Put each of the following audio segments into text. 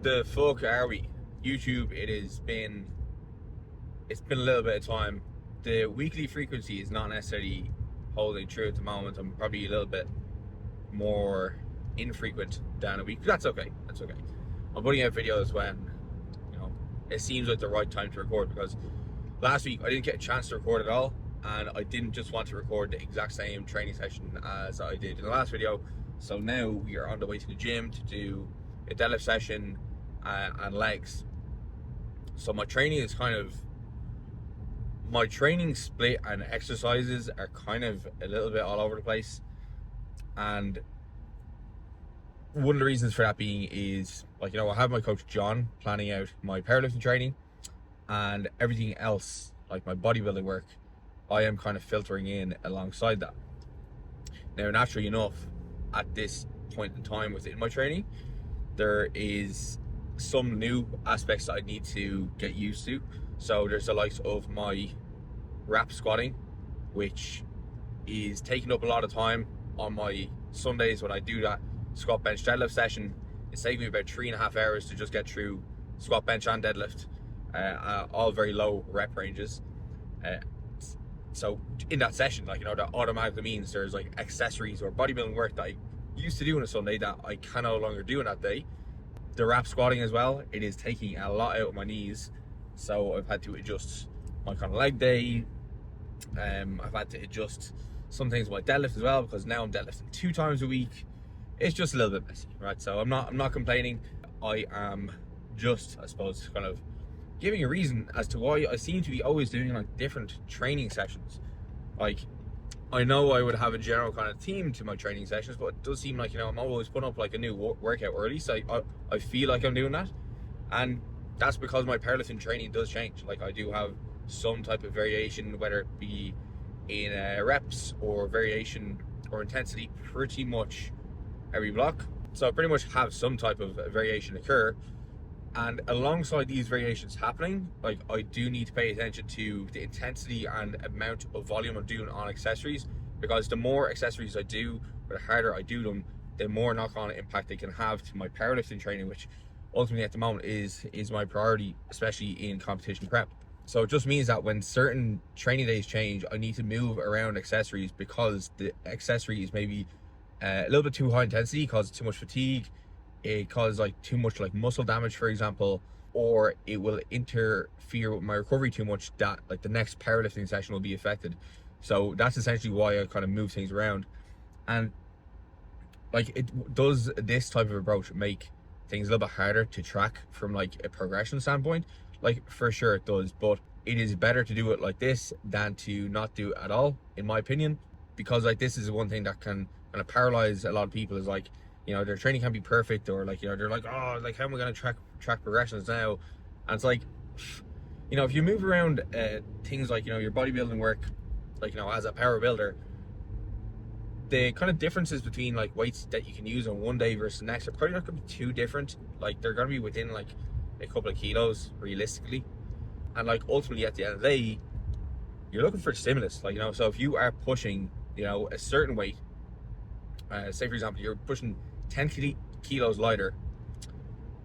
the fuck are we? YouTube, it's been a little bit of time. The weekly frequency is not necessarily holding true at the moment. I'm probably a little bit more infrequent than a week. That's okay. That's okay. I'm putting out videos when, it seems like the right time to record, because last week I didn't get a chance to record at all, and I didn't just want to record the exact same training session as I did in the last video. So now we are on the way to the gym to do a deadlift session and legs. So my training split and exercises are kind of a little bit all over the place. And one of the reasons for that being is, I have my coach John planning out my powerlifting training, and everything else, like my bodybuilding work, I am kind of filtering in alongside that. Now, naturally enough, at this point in time within my training, there is some new aspects that I need to get used to. So there's the likes of my wrap squatting, which is taking up a lot of time on my Sundays when I do that squat bench deadlift session. It's taking me about 3.5 hours to just get through squat bench and deadlift, all very low rep ranges. So in that session, that automatically means there's like accessories or bodybuilding work that I used to do on a Sunday that I can no longer do on that day. The wrap squatting as well, it is taking a lot out of my knees, so I've had to adjust my kind of leg day. I've had to adjust some things with my deadlift as well, because now I'm deadlifting 2 times a week. It's just a little bit messy, right? So I'm not complaining. I am just, I suppose, kind of giving a reason as to why I seem to be always doing like different training sessions. Like, I know I would have a general kind of theme to my training sessions, but it does seem like, I'm always putting up like a new workout, or at least I feel like I'm doing that. And that's because my powerlifting training does change. Like, I do have some type of variation, whether it be in reps or variation or intensity, pretty much every block. So I pretty much have some type of variation occur. And alongside these variations happening, like, I do need to pay attention to the intensity and amount of volume I'm doing on accessories, because the more accessories I do, or the harder I do them, the more knock-on impact they can have to my powerlifting training, which ultimately at the moment is my priority, especially in competition prep. So it just means that when certain training days change, I need to move around accessories, because the accessory is maybe a little bit too high intensity, causes too much fatigue, it causes like too much like muscle damage, for example, or it will interfere with my recovery too much, that like the next powerlifting session will be affected. So that's essentially why I kind of move things around. And like, it does this type of approach make things a little bit harder to track from like a progression standpoint? Like, for sure it does, but it is better to do it like this than to not do it at all, in my opinion, because like, this is one thing that can kind of paralyze a lot of people, is like, their training can't be perfect, or like, they're like, oh, like, how am I going to track progressions now? And it's like, if you move around things like, your bodybuilding work, like, as a power builder, the kind of differences between like weights that you can use on one day versus the next are probably not going to be too different. Like, they're going to be within like a couple of kilos realistically. And like, ultimately at the end of the day, you're looking for stimulus. Like, so if you are pushing, a certain weight, say for example, you're pushing 10 kilos lighter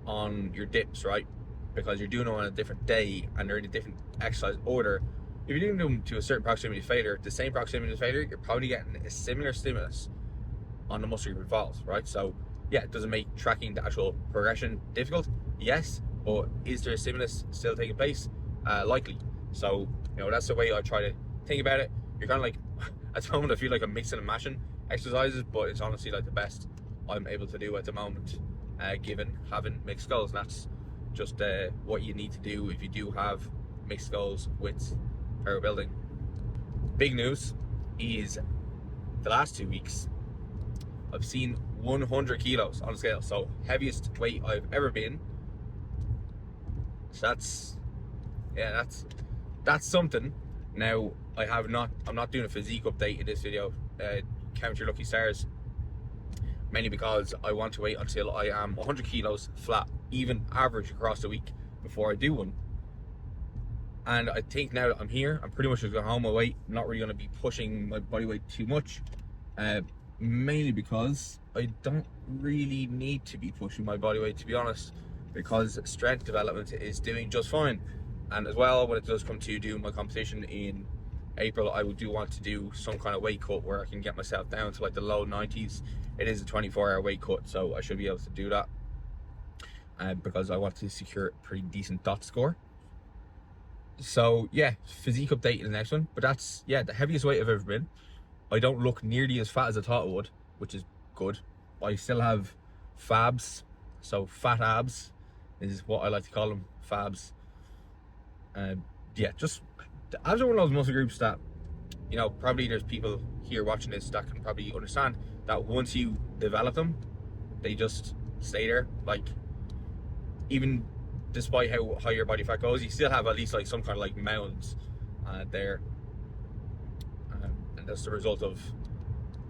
on your dips, right? Because you're doing them on a different day and they're in a different exercise order. If you're doing them to a certain proximity to failure, the same proximity to failure, you're probably getting a similar stimulus on the muscle group involved, right? So yeah, does it make tracking the actual progression difficult? Yes, but is there a stimulus still taking place? Likely. So, that's the way I try to think about it. You're kind of like, at the moment I feel like I'm mixing and mashing exercises, but it's honestly like the best I'm able to do at the moment, given having mixed goals. And that's just what you need to do if you do have mixed goals with power building. Big news is the last 2 weeks I've seen 100 kilos on the scale, so heaviest weight I've ever been. So that's something. Now, I'm not doing a physique update in this video, count your lucky stars, mainly because I want to wait until I am 100 kilos flat, even average across the week, before I do one. And I think now that I'm here, I'm pretty much just going to hold my weight. I'm not really going to be pushing my body weight too much, mainly because I don't really need to be pushing my body weight, to be honest. because strength development is doing just fine. And as well, when it does come to doing my competition in April, I do want to do some kind of weight cut where I can get myself down to like the low 90s. It is a 24-hour weight cut, so I should be able to do that, because I want to secure a pretty decent dot score. So yeah, physique update in the next one. But that's, yeah, the heaviest weight I've ever been. I don't look nearly as fat as I thought I would, which is good. I still have fabs, so fat abs is what I like to call them, fabs. Yeah, just the abs are one of those muscle groups that, you know, probably there's people here watching this that can probably understand that once you develop them, they just stay there. Like, even despite how high your body fat goes, you still have at least like some kind of like mounds there, and that's the result of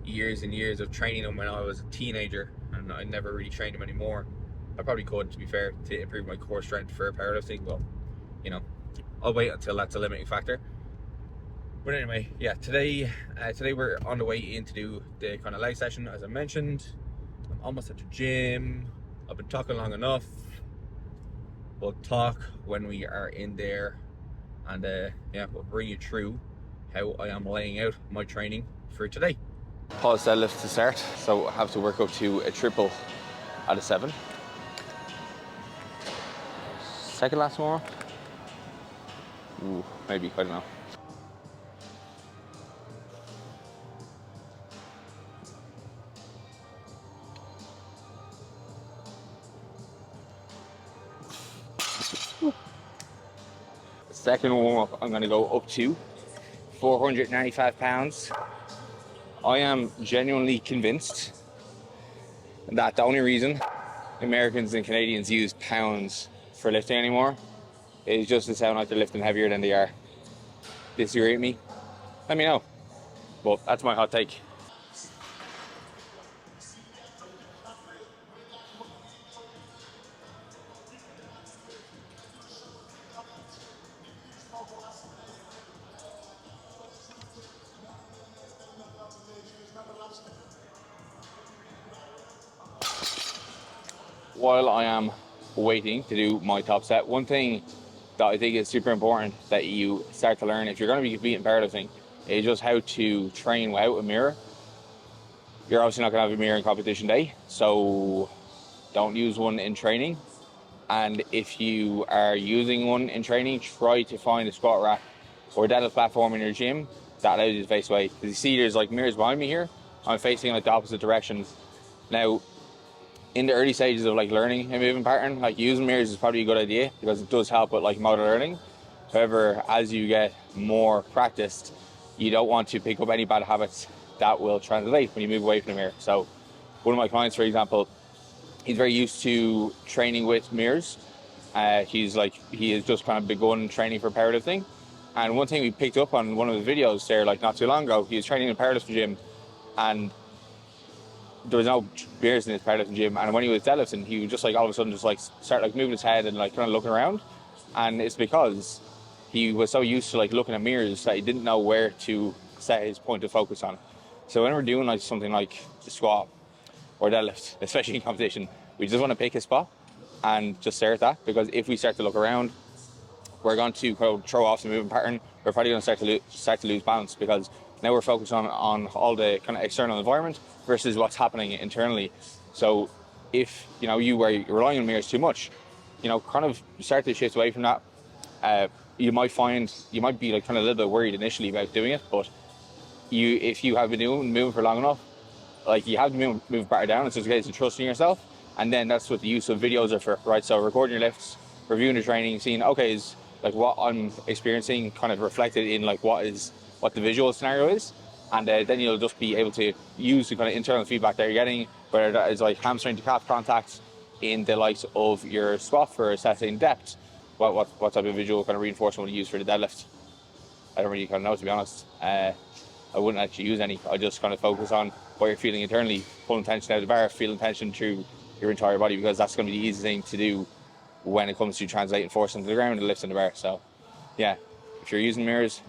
years and years of training them when I was a teenager, and I never really trained them anymore. I probably could, to be fair, to improve my core strength for powerlifting, but you know, I'll wait until that's a limiting factor. But anyway, yeah, today we're on the way in to do the kind of leg session, as I mentioned. I'm almost at the gym. I've been talking long enough. We'll talk when we are in there, and yeah, we'll bring you through how I am laying out my training for today. Pause deadlift to start, so I have to work up to a triple out of 7. Second last more. Ooh, maybe, I don't know. Second warm up, I'm going to go up to 495 pounds. I am genuinely convinced that the only reason Americans and Canadians use pounds for lifting anymore is just to sound like they're lifting heavier than they are. Disagree with me? Let me know. But that's my hot take. While I am waiting to do my top set, one thing that I think is super important that you start to learn if you're going to be competing powerlifting is just how to train without a mirror. You're obviously not going to have a mirror in competition day, so don't use one in training. And if you are using one in training, try to find a squat rack or deadlift platform in your gym that allows you to face away. Because you see there's like mirrors behind me here. I'm facing like the opposite direction. Now, in the early stages of like learning a movement pattern, like using mirrors is probably a good idea because it does help with like motor learning. However, as you get more practiced, you don't want to pick up any bad habits that will translate when you move away from the mirror. So one of my clients, for example, he's very used to training with mirrors. He has just kind of begun training for powerlifting. And one thing we picked up on one of the videos there, like not too long ago, he was training in a powerlifting gym, and there was no mirrors in his powerlifting gym. And when he was deadlifting, he would just like all of a sudden just like start like moving his head and like kind of looking around. And it's because he was so used to like looking at mirrors that he didn't know where to set his point of focus on. So when we're doing like something like the squat or deadlift, especially in competition, we just want to pick a spot and just stare at that, because if we start to look around, we're going to throw off the movement pattern. We're probably going to start to lose balance, because now we're focused on all the kind of external environment versus what's happening internally. So if you're relying on mirrors too much, kind of start to shift away from that. You might be like kind of a little bit worried initially about doing it, but if you have been moving for long enough, like you have to move back down. It's just a case of trusting yourself, and then that's what the use of videos are for, right? So recording your lifts, reviewing the training, seeing is like what I'm experiencing kind of reflected in like what the visual scenario is, and then you'll just be able to use the kind of internal feedback that you're getting, whether that is like hamstring to calf contact in the likes of your squat for assessing depth. What type of visual kind of reinforcement would you use for the deadlift? I don't really kind of know, to be honest. I wouldn't actually use any. I just kind of focus on what you're feeling internally, pulling tension out of the bar, feeling tension through your entire body, because that's going to be the easy thing to do when it comes to translating force into the ground and lifting the bar. So yeah, if you're using mirrors,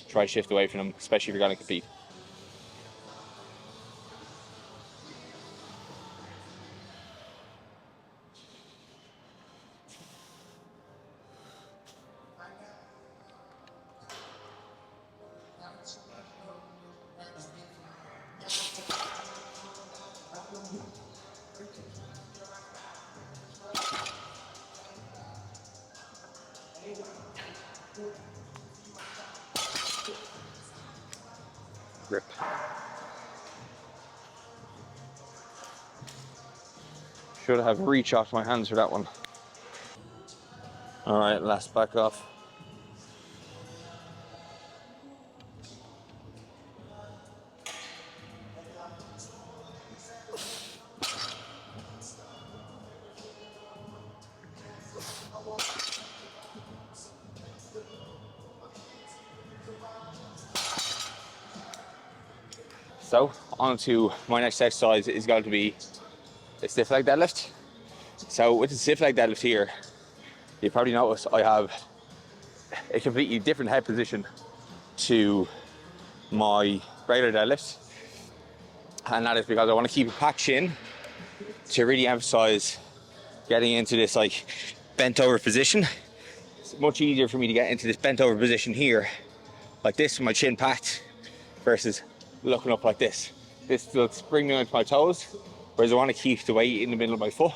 try shift away from them, especially if you're going to compete. grip. Should have reach off my hands for that one. All right, last back off. So on to my next exercise is going to be a stiff leg deadlift. So with the stiff leg deadlift here, you probably notice I have a completely different head position to my regular deadlift. And that is because I want to keep a packed shin to really emphasize getting into this like bent over position. It's much easier for me to get into this bent over position here, like this, with my chin packed, versus looking up like this. This will spring me onto my toes, whereas I want to keep the weight in the middle of my foot,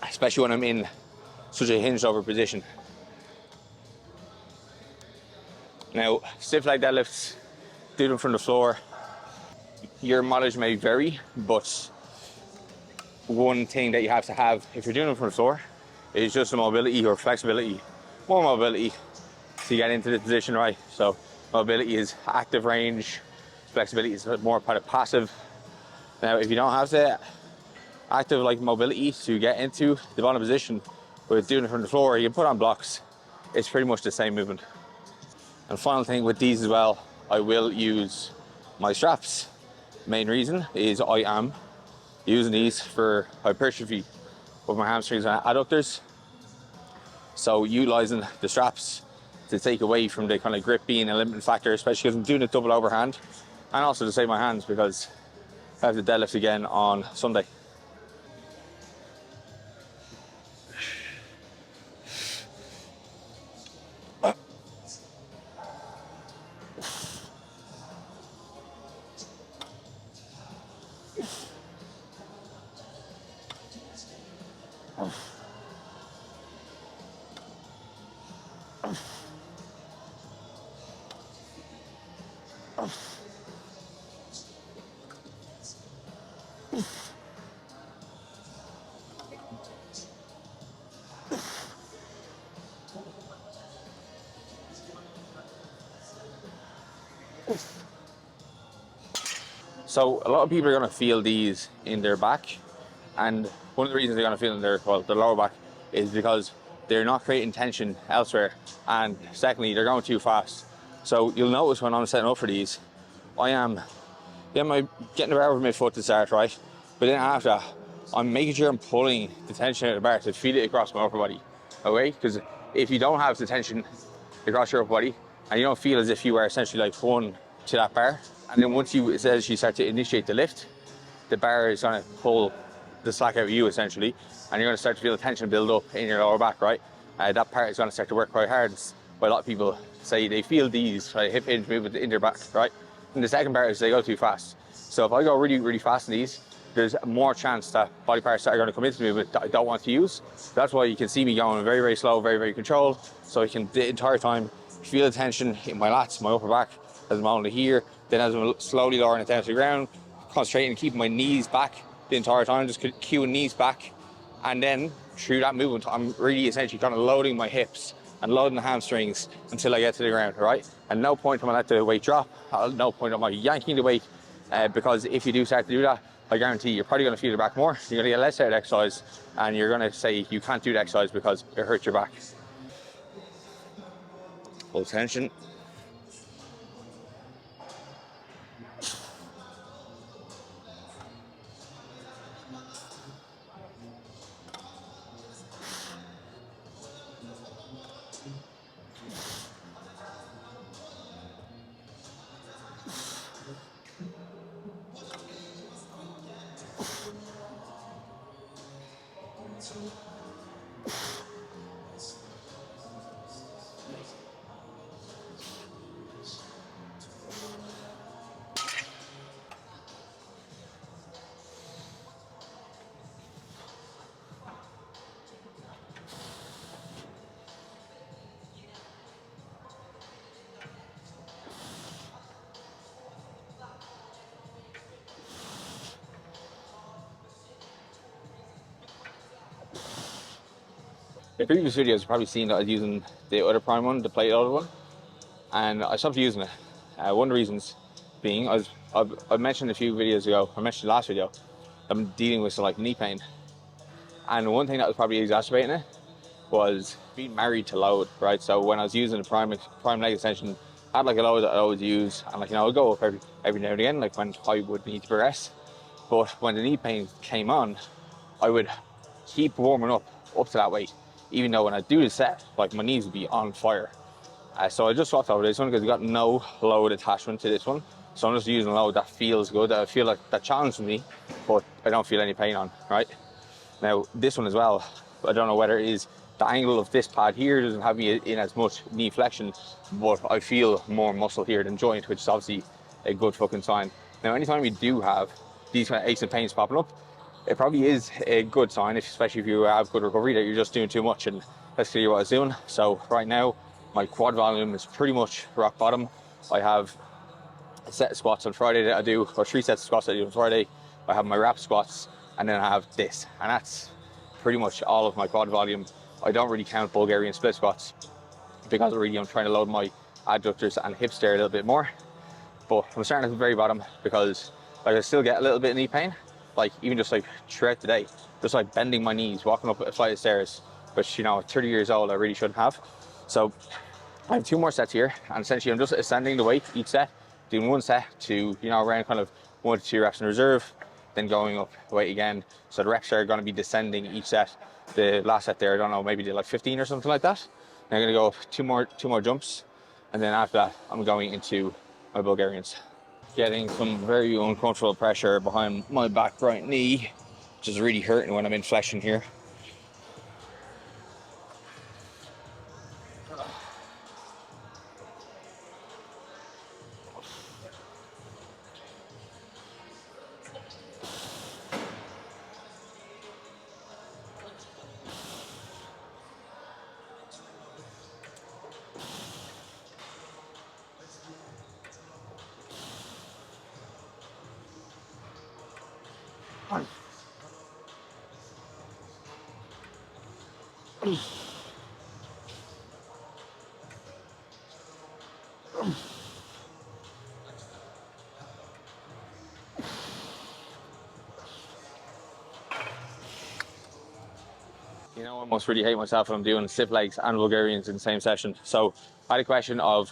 especially when I'm in such a hinged over position. Now, stiff leg deadlifts, do them from the floor. Your mileage may vary, but one thing that you have to have if you're doing them from the floor is just the mobility or flexibility. More mobility to get into this position, right? So mobility is active range, flexibility is more kind of passive. Now, if you don't have the active like mobility to get into the bottom position with doing it from the floor, you can put on blocks. It's pretty much the same movement. And final thing with these as well, I will use my straps. Main reason is I am using these for hypertrophy of my hamstrings and adductors. So utilizing the straps to take away from the kind of grip being a limiting factor, especially because I'm doing a double overhand, and also to save my hands because I have the deadlift again on Sunday. So a lot of people are going to feel these in their back, and one of the reasons they're going to feel in their lower back is because they're not creating tension elsewhere, and secondly, they're going too fast. So you'll notice when I'm setting up for these, I am getting the bar over my foot to start, right? But then after, I'm making sure I'm pulling the tension out of the bar to feed it across my upper body, okay? Because if you don't have the tension across your upper body, and you don't feel as if you are essentially like one to that bar, and then once you essentially start to initiate the lift, the bar is going to pull the slack out of you essentially, and you're going to start to feel the tension build up in your lower back, right? That part is going to start to work quite hard. But a lot of people say they feel these hip hinge movement in their back, right? And the second part is they go too fast. So if I go really, really fast in these, there's more chance that body parts are going to come into the movement that I don't want to use. That's why you can see me going very, very slow, very, very controlled. So I can the entire time feel the tension in my lats, my upper back, as I'm only here. Then as I'm slowly lowering it down to the ground, concentrating and keeping my knees back the entire time, just cueing knees back. And then through that movement, I'm really essentially kind of loading my hips and loading the hamstrings until I get to the ground, right? And no point am I let the weight drop. No point am I yanking the weight, because if you do start to do that, I guarantee you're probably going to feel your back more. You're going to get less out of exercise, and you're going to say you can't do the exercise because it hurts your back. Full tension. the previous videos, you've probably seen that I was using the other prime one, the plate loaded one, and I stopped using it. One of the reasons being, I mentioned a few videos ago, I mentioned last video, I'm dealing with some like knee pain, and one thing that was probably exacerbating it was being married to load, right? So when I was using the prime leg extension, I had like a load that I always use, and like, you know, I'll go up every now and again, like when I would need to progress. But when the knee pain came on, I would keep warming up to that weight, even though when I do the set, like my knees would be on fire. So I just swapped over this one because I got no load attachment to this one. So I'm just using a load that feels good, that I feel like that challenges me, but I don't feel any pain on, right? Now, this one as well, I don't know whether it is the angle of this pad here doesn't have me in as much knee flexion, but I feel more muscle here than joint, which is obviously a good fucking sign. Now, anytime you do have these kind of aches and pains popping up, it probably is a good sign, especially if you have good recovery, that you're just doing too much, and that's clearly what I was doing. So right now, my quad volume is pretty much rock bottom. I have a set of squats on Friday that I do, or 3 sets of squats that I do on Friday. I have my wrap squats, and then I have this, and that's pretty much all of my quad volume. I don't really count Bulgarian split squats because I'm trying to load my adductors and hips there a little bit more. But I'm starting at the very bottom because like I still get a little bit of knee pain, like even just like throughout the day, just like bending my knees, walking up a flight of stairs, which, you know, at 30 years old I really shouldn't have. So I have 2 more sets here, and essentially I'm just ascending the weight each set, doing 1 set to, you know, around kind of 1 to 2 reps in reserve, then going up the weight again. So the reps are going to be descending each set. The last set there, I don't know, maybe did like 15 or something like that. And I'm going to go 2 more jumps, and then after that I'm going into my Bulgarians. Getting some very uncomfortable pressure behind my back right knee, which is really hurting when I'm in flexion here. You know, I almost really hate myself when I'm doing stiff legs and Bulgarians in the same session. So I had a question of,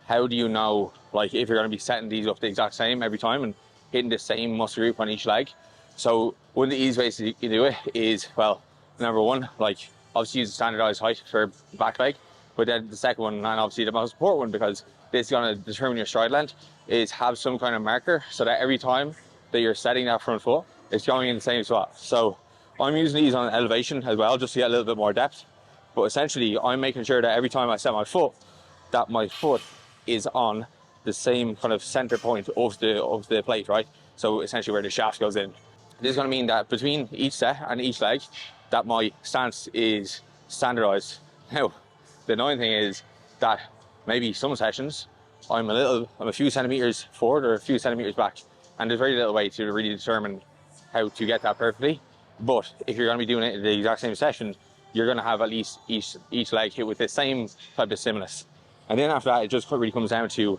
how do you know, like, if you're going to be setting these up the exact same every time and hitting the same muscle group on each leg? So one of the easiest ways you do it is, well, number one, like, obviously use a standardized height for back leg. But then the second one, and obviously the most important one, because this is going to determine your stride length, is have some kind of marker so that every time that you're setting that front foot, it's going in the same spot. So I'm using these on elevation as well, just to get a little bit more depth. But essentially, I'm making sure that every time I set my foot, that my foot is on the same kind of center point of the plate, right? So essentially where the shaft goes in. This is going to mean that between each set and each leg, that my stance is standardized. Now, the annoying thing is that maybe some sessions I'm a few centimeters forward or a few centimeters back, and there's very little way to really determine how to get that perfectly. But if you're going to be doing it in the exact same session, you're going to have at least each leg hit with the same type of stimulus. And then after that, it just really comes down to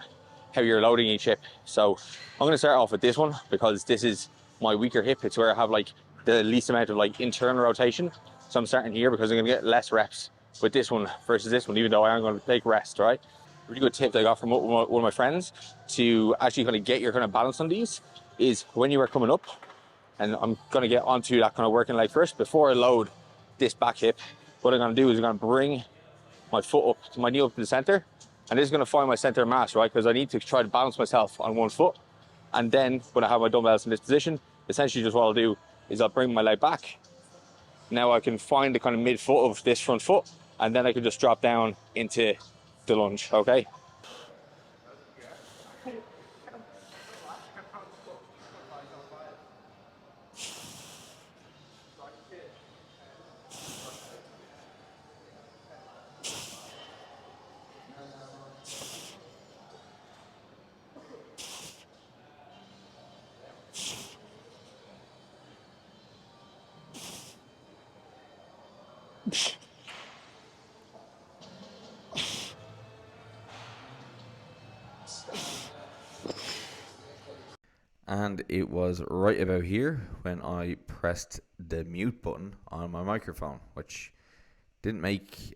how you're loading each hip. So I'm going to start off with this one because this is my weaker hip. It's where I have like the least amount of like internal rotation. So I'm starting here because I'm going to get less reps with this one versus this one, even though I am going to take rest, right? Really good tip that I got from one of my friends to actually kind of get your kind of balance on these is when you are coming up, and I'm going to get onto that kind of working leg first before I load this back hip. What I'm going to do is I'm going to bring my foot up to my knee up to the center, and this is going to find my center of mass, right? Because I need to try to balance myself on one foot. And then when I have my dumbbells in this position, essentially just what I'll do is I'll bring my leg back. Now I can find the kind of mid foot of this front foot, and then I can just drop down into the lunge, okay? And it was right about here when I pressed the mute button on my microphone, which didn't make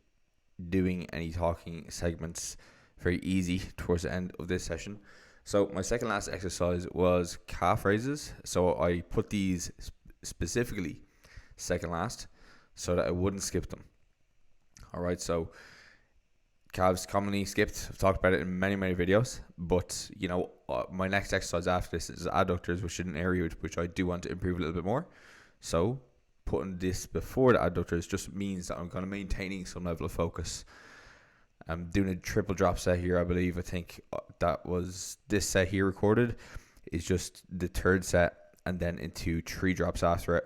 doing any talking segments very easy towards the end of this session. So my second last exercise was calf raises. So I put these specifically second last so that I wouldn't skip them. All right, so calves commonly skipped. I've talked about it in many videos, but my next exercise after this is adductors, which is an area which I do want to improve a little bit more. So putting this before the adductors just means that I'm kind of maintaining some level of focus. I'm doing a triple drop set here, I believe. I think that was this set here recorded is just the third set, and then into 3 drops after it.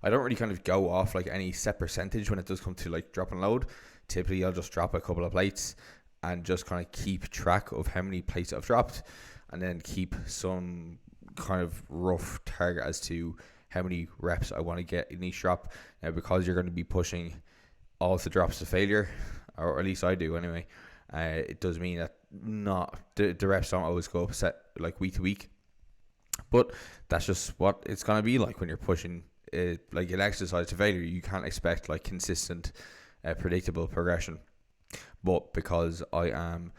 I don't really kind of go off like any set percentage when it does come to like drop and load. Typically, I'll just drop a couple of plates and just kind of keep track of how many plates I've dropped, and then keep some kind of rough target as to how many reps I want to get in each drop. Now, because you're going to be pushing all the drops to failure, or at least I do anyway, it does mean that not the reps don't always go up set like week to week. But that's just what it's going to be like when you're pushing like an exercise to failure. You can't expect like consistent predictable progression. But because I am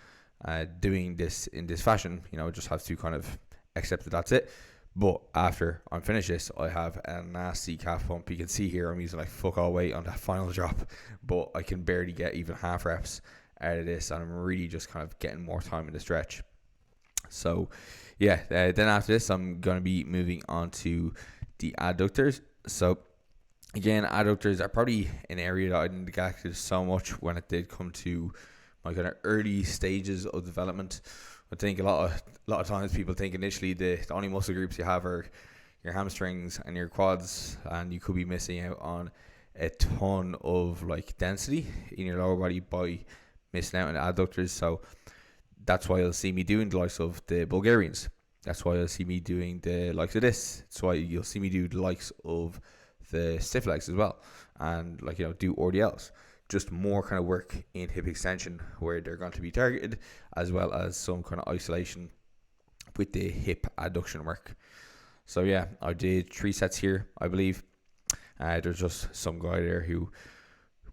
doing this in this fashion, I just have to kind of accept that that's it. But after I'm finished this, I have a nasty calf pump. You can see here I'm using like fuck all weight on that final drop, but I can barely get even half reps out of this, and I'm really just kind of getting more time in the stretch. So yeah, then after this I'm going to be moving on to the adductors. So again, adductors are probably an area that I neglected so much when it did come to my kind of early stages of development. I think a lot of times people think initially the only muscle groups you have are your hamstrings and your quads, and you could be missing out on a ton of like density in your lower body by missing out on the adductors. So that's why you'll see me doing the likes of the Bulgarians. That's why you'll see me doing the likes of this. That's why you'll see me do the likes of the stiff legs as well, and do RDLs. Just more kind of work in hip extension where they're going to be targeted, as well as some kind of isolation with the hip adduction work. So yeah, I did 3 sets here, I believe. There's just some guy there who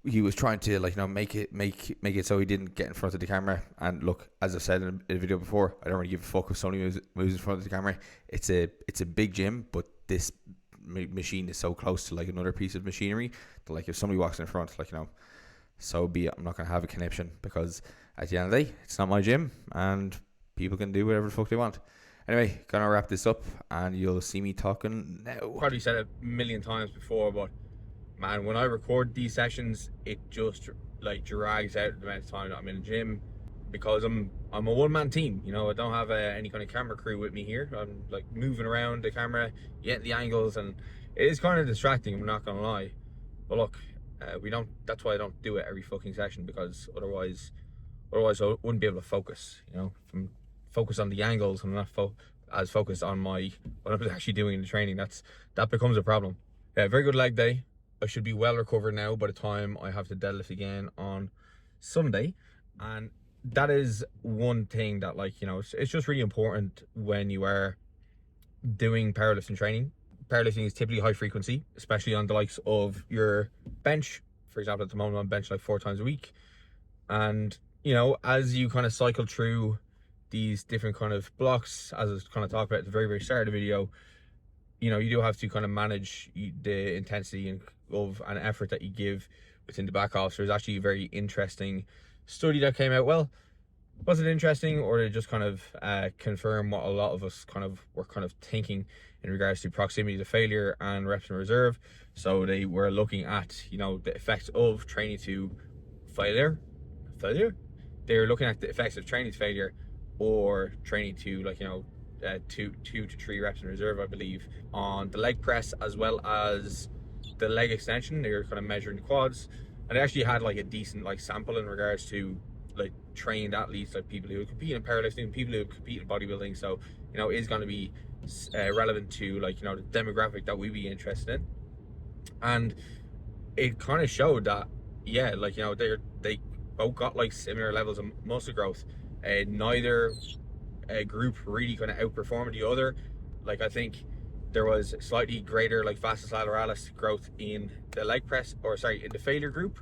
he was trying to make it so he didn't get in front of the camera. And look, as I said in a video before, I don't really give a fuck if somebody moves in front of the camera. It's a big gym, but this machine is so close to like another piece of machinery that like if somebody walks in front, so be it. I'm not going to have a conniption, because at the end of the day, it's not my gym and people can do whatever the fuck they want. Anyway, gonna wrap this up and you'll see me talking now. Probably said it a million times before, but man, when I record these sessions, it just like drags out the amount of time that I'm in the gym, because I'm a one-man team. I don't have any kind of camera crew with me here. I'm like moving around the camera, getting the angles, and it is kind of distracting, I'm not gonna lie. But look, that's why I don't do it every fucking session, because otherwise I wouldn't be able to focus. From focus on the angles, I'm not as focused on what I'm actually doing in the training. That becomes a problem. Very good leg day. I should be well recovered now by the time I have to deadlift again on Sunday. And that is one thing that it's just really important when you are doing powerlifting training. Powerlifting is typically high frequency, especially on the likes of your bench. For example, at the moment I'm bench like 4 times a week. And as you kind of cycle through these different kind of blocks, as I was kind of talked about at the very start of the video, you do have to kind of manage the intensity of an effort that you give within the back off. So there's actually a very interesting study that came out. Well, was it interesting, or did it just kind of confirm what a lot of us were thinking in regards to proximity to failure and reps in reserve? So they were looking at the effects of training to failure. They were looking at the effects of training to failure or training to 2 to 3 reps in reserve, I believe, on the leg press as well as the leg extension. They were kind of measuring the quads, and they actually had like a decent sample in regards to like trained athletes, like people who compete in powerlifting, people who compete in bodybuilding. So is going to be relevant to the demographic that we be interested in. And it kind of showed that they both got like similar levels of muscle growth. Neither group really kind of outperformed the other. Like, I think there was slightly greater like vastus lateralis growth in the leg press, or sorry, in the failure group,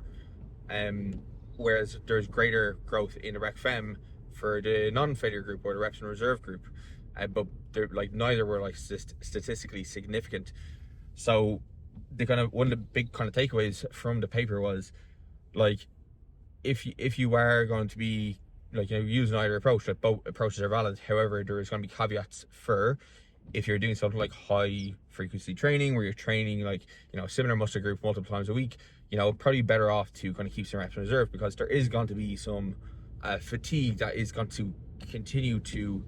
whereas there's greater growth in the rec fem for the non-failure group or the reps and reserve group, but they're like neither were like statistically significant. So the kind of one of the big kind of takeaways from the paper was like, if you are going to be like, you know, using either approach, like both approaches are valid. However, there is going to be caveats for if you're doing something like high frequency training where you're training like, you know, similar muscle group multiple times a week, you know, probably better off to kind of keep some reps in reserve, because there is going to be some fatigue that is going to continue to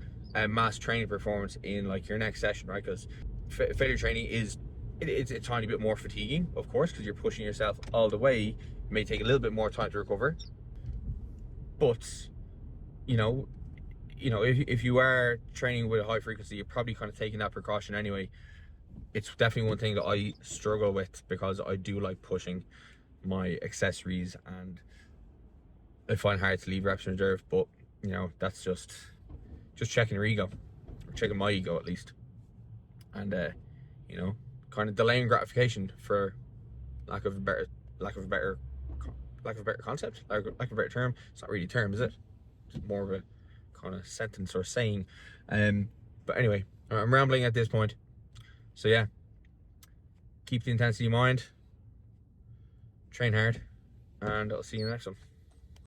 mass training performance in like your next session, right? Because failure training is it's a tiny bit more fatiguing, of course, because you're pushing yourself all the way. It may take a little bit more time to recover, but you know, if you are training with a high frequency, you're probably kind of taking that precaution anyway. It's definitely one thing that I struggle with, because I do like pushing my accessories and I find it hard to leave reps in reserve. But you know, that's just checking your ego, or checking my ego at least, and you know, kind of delaying gratification for lack of a better concept, lack of a better term. It's not really a term, is it? It's more of a kind of sentence or saying. But anyway, I'm rambling at this point. So yeah, keep the intensity in mind, train hard, and I'll see you in the next one.